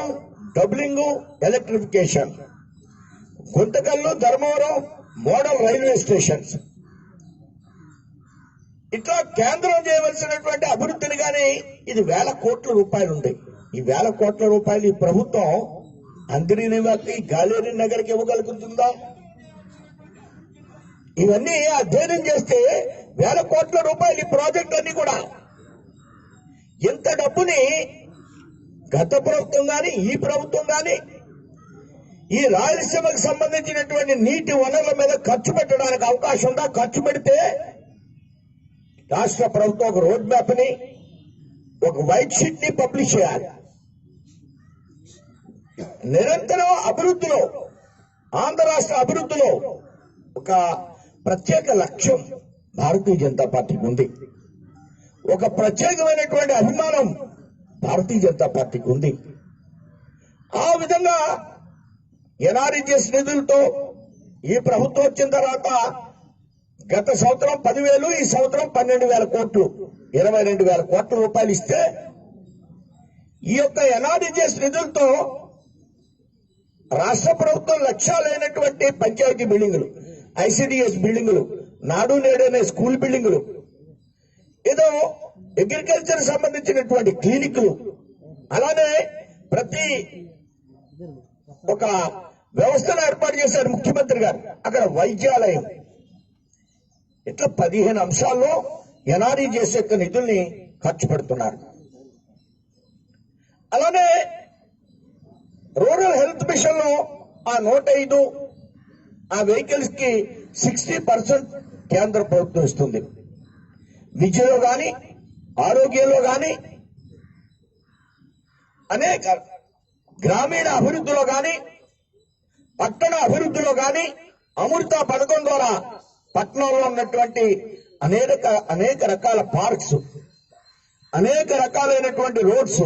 Polavaram doubling electrification, Guntakal Dharmavaram model railway stations, ఇట్లా కేంద్రం చేయవలసినటువంటి అభివృద్ధిని కానీ ఇది వేల కోట్ల రూపాయలు ఉంది. ఈ వేల కోట్ల రూపాయలు ఈ ప్రభుత్వం అందిరిని గాలేరి నగర్కి ఇవ్వగలుగుతుందా? ఇవన్నీ అధ్యయనం చేస్తే వేల కోట్ల రూపాయలు ఈ ప్రాజెక్ట్ అన్ని కూడా. ఎంత డబ్బుని గత ప్రభుత్వం గాని ఈ ప్రభుత్వం గాని ఈ రాయలసీమకు సంబంధించినటువంటి నీటి వనరుల మీద ఖర్చు పెట్టడానికి అవకాశం ఉందా? ఖర్చు పెడితే రాష్ట్ర ప్రభుత్వం ఒక రోడ్ మ్యాప్ ని, ఒక వైట్ షీట్ ని పబ్లిష్ చేయాలి. నిరంతరం అభివృద్ధిలో, ఆంధ్ర రాష్ట్ర అభివృద్ధిలో ఒక ప్రత్యేక లక్ష్యం భారతీయ జనతా పార్టీకి ఉంది. ఒక ప్రత్యేకమైనటువంటి అభిమానం భారతీయ జనతా పార్టీకి ఉంది. ఆ విధంగా ఎన్ఆర్ఈజీఎస్ నిధులతో ఈ ప్రభుత్వం వచ్చిన తర్వాత గత సంవత్సరం 10,000, ఈ సంవత్సరం 12,000 కోట్లు, 22,000 కోట్ల రూపాయలు ఇస్తే ఈ యొక్క ఎన్ఆర్ఈజీఎస్ నిధులతో రాష్ట్ర ప్రభుత్వం లక్ష్యాలైనటువంటి పంచాయతీ బిల్డింగులు, ఐసిడిఎస్ బిల్డింగులు, నాడు నేడు అనే స్కూల్ బిల్డింగులు, ఏదో అగ్రికల్చర్ సంబంధించినటువంటి క్లినిక్లు, అలానే ప్రతి ఒక వ్యవస్థను ఏర్పాటు చేశారు ముఖ్యమంత్రి గారు. అక్కడ వైద్యాలయం, ఇట్లా 15 అంశాల్లో ఎన్ఆర్ఈజీఎస్ యొక్క నిధుల్ని ఖర్చు పెడుతున్నారు. అలానే రూరల్ హెల్త్ మిషన్ లో ఆ 105 ఆ వెహికల్స్ కి 60% కేంద్ర ప్రభుత్వం ఇస్తుంది. విద్యలో గాని, ఆరోగ్యంలో గాని, అనేక గ్రామీణ అభివృద్ధిలో గాని, పట్టణ అభివృద్ధిలో గాని అమృత పథకం ద్వారా పట్టణంలో ఉన్నటువంటి అనేక రకాల పార్క్స్, అనేక రకాలైనటువంటి రోడ్స్